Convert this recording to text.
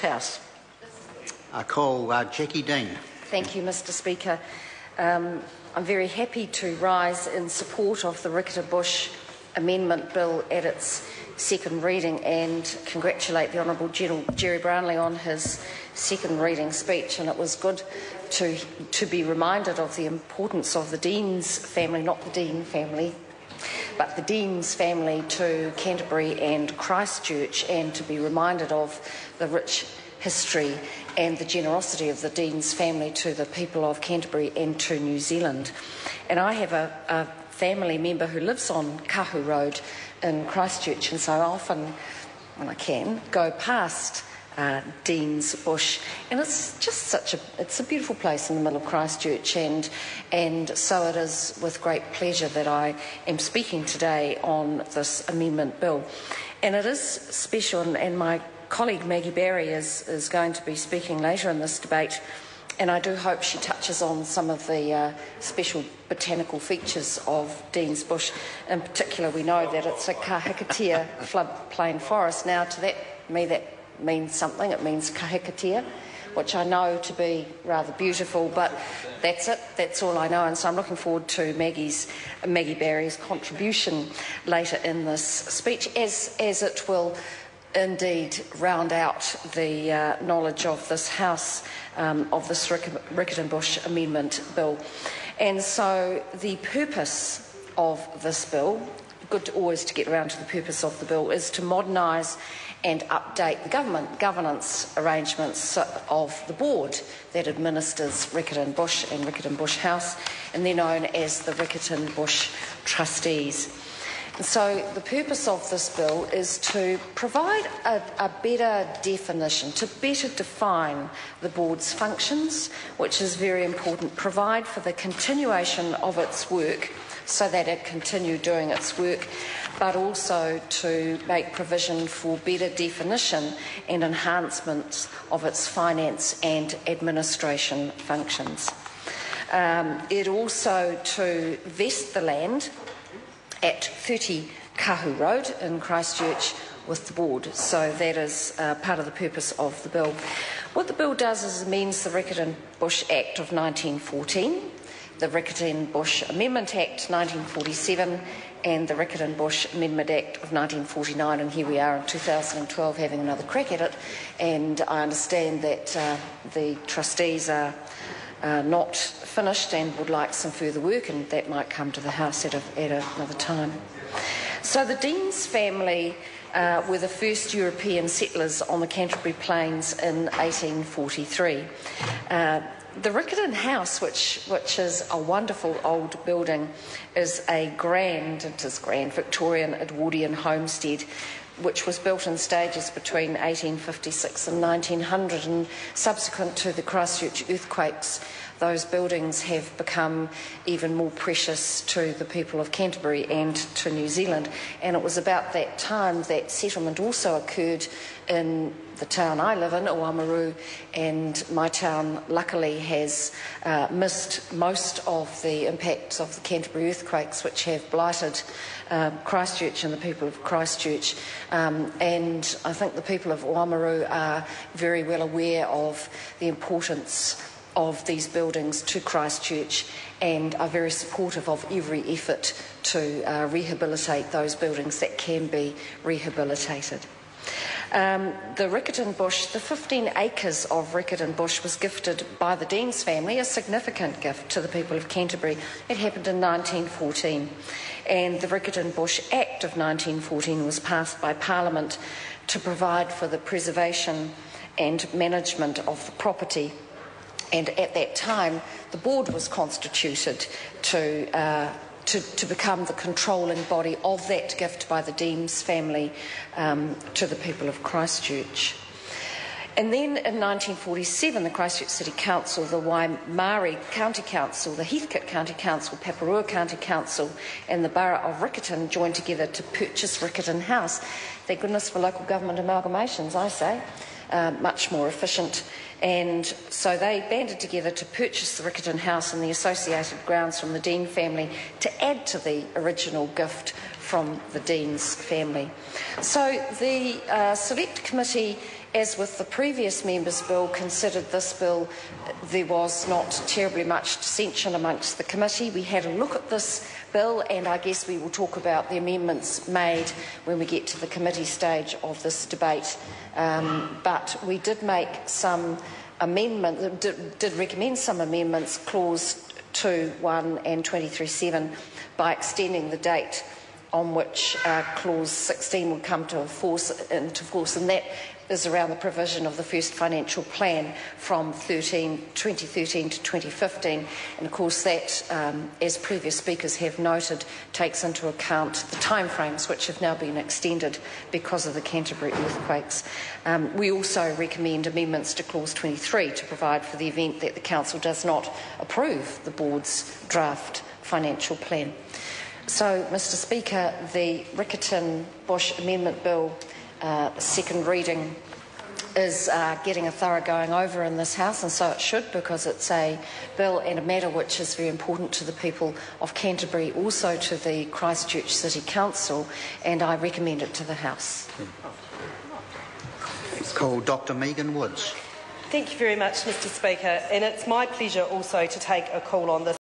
House. I call Jackie Dean. Thank you, Mr Speaker. I'm very happy to rise in support of the Riccarton Amendment Bill at its second reading and congratulate the Honourable Jerry Brownlee on his second reading speech. And it was good to be reminded of the importance of the Dean's family, not the Dean family, but the Dean's family to Canterbury and Christchurch, and to be reminded of the rich history and the generosity of the Dean's family to the people of Canterbury and to New Zealand. And I have a family member who lives on Kahu Road in Christchurch, and so I often, when I can, go past Dean's Bush, and it's just it's a beautiful place in the middle of Christchurch, and so it is with great pleasure that I am speaking today on this amendment bill. And it is special, and my colleague Maggie Barry is going to be speaking later in this debate, and I do hope she touches on some of the special botanical features of Dean's Bush. In particular, we know that it's a kahikatea floodplain forest. Now, that means something. It means kahikatea, which I know to be rather beautiful, but that's it. That's all I know. And so I'm looking forward to Maggie Barry's contribution later in this speech, as it will indeed round out the knowledge of this House of this Riccarton Amendment Bill. And so the purpose of this bill, good always to get around to the purpose of the bill, is to modernise and update the governance arrangements of the board that administers Riccarton Bush and Riccarton Bush House, and they're known as the Riccarton Bush Trustees. And so the purpose of this bill is to provide a better definition, to better define the board's functions, which is very important, provide for the continuation of its work so that it continue doing its work, but also to make provision for better definition and enhancements of its finance and administration functions. It also to vest the land at 30 Kahu Road in Christchurch with the board. So that is part of the purpose of the bill. What the bill does is amends the Riccarton Bush Act of 1914, the Riccarton Bush Amendment Act 1947, and the Riccarton Bush Amendment Act of 1949, and here we are in 2012 having another crack at it. And I understand that the trustees are not finished and would like some further work, and that might come to the House at another time. So the Dean's family were the first European settlers on the Canterbury Plains in 1843. The Riccarton House, which is a wonderful old building, is a grand Victorian Edwardian homestead, which was built in stages between 1856 and 1900, and subsequent to the Christchurch earthquakes, those buildings have become even more precious to the people of Canterbury and to New Zealand. And it was about that time that settlement also occurred in the town I live in, Oamaru, and my town luckily has missed most of the impacts of the Canterbury earthquakes, which have blighted Christchurch and the people of Christchurch. And I think the people of Oamaru are very well aware of the importance of these buildings to Christchurch and are very supportive of every effort to rehabilitate those buildings that can be rehabilitated. The Riccarton Bush, the 15 acres of Riccarton Bush was gifted by the Dean's family, a significant gift to the people of Canterbury. It happened in 1914, and the Riccarton Bush Act of 1914 was passed by Parliament to provide for the preservation and management of the property. And at that time, the board was constituted to become the controlling body of that gift by the Dean's family to the people of Christchurch. And then in 1947, the Christchurch City Council, the Waimarie County Council, the Heathcote County Council, Paparua County Council and the Borough of Riccarton joined together to purchase Riccarton House. Thank goodness for local government amalgamations, I say. Much more efficient. And so they banded together to purchase the Riccarton House and the associated grounds from the Dean family to add to the original gift from the Dean's family. So the Select Committee, as with the previous members' bill, considered this bill. There was not terribly much dissension amongst the committee. We had a look at this bill, and I guess we will talk about the amendments made when we get to the committee stage of this debate. But we did make some amendments, did recommend some amendments, clause 2, 1 and 23(7, by extending the date on which clause 16 would come into force, and that is around the provision of the first financial plan from 2013 to 2015. And of course that, as previous speakers have noted, takes into account the timeframes which have now been extended because of the Canterbury earthquakes. We also recommend amendments to clause 23 to provide for the event that the Council does not approve the Board's draft financial plan. So, Mr Speaker, the Riccarton-Bush Amendment Bill, second reading, is getting a thorough going over in this House, and so it should, because it's a bill and a matter which is very important to the people of Canterbury, also to the Christchurch City Council, and I recommend it to the House. Call Dr Megan Woods. Thank you very much, Mr Speaker, and it's my pleasure also to take a call on this.